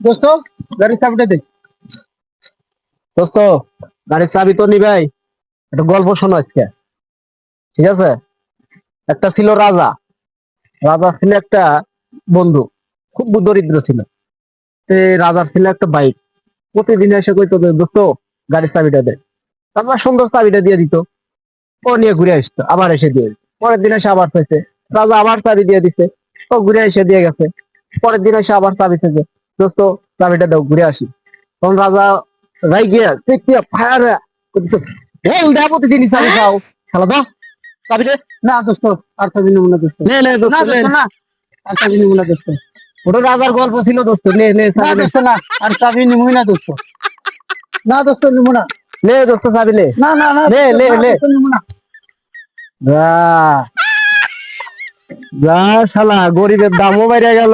দোস্ত গাড়ির চাবিটা দে। দোস্ত গাড়ির চাবি তো নিবাই, একটা গল্প শোনো আজকে। ঠিক আছে? একটা ছিল রাজা। রাজা ছিল একটা বন্ধু, খুব দরিদ্র ছিল। রাজার ছিল একটা বাইক। প্রতিদিন এসে কইতো যে, দোস্ত গাড়ির চাবিটা দে। রাজা সুন্দর চাবিটা দিয়ে দিত। ও নিয়ে ঘুরে আসতো, আবার এসে দিয়ে দিত। পরের দিন এসে আবার চাইছে, রাজা আবার চাবি দিয়ে দিছে। ও ঘুরে এসে দিয়ে গেছে। পরের দিন এসে আবার চাবি চাইছে, দোস্ত চাবিটা দাও, ঘুরে আসি। তখন রাজা রাই গিয়া চেকিয়া ফায়ার প্রতিদিনই চাবি খাও, খেলা দাও চাবি দে। না দোস্ত, আর চাবি নেবো না দোস্ত। নে নে না দোস্ত নে। দোস্ত না, আর চাবি নেবো না দোস্ত। ওটা রাজার গল্প ছিল দোস্ত, নে নে না চাবি নে। দোস্ত না, আর চাবি নেবোই না দোস্ত। না দোস্ত নেবো না। নে দোস্ত চাবি নে। না না না নে দোস্ত, নে না নে। দোস্ত নেবো না। যা যা শালা, গরিবের দামও বেড়ে গেল।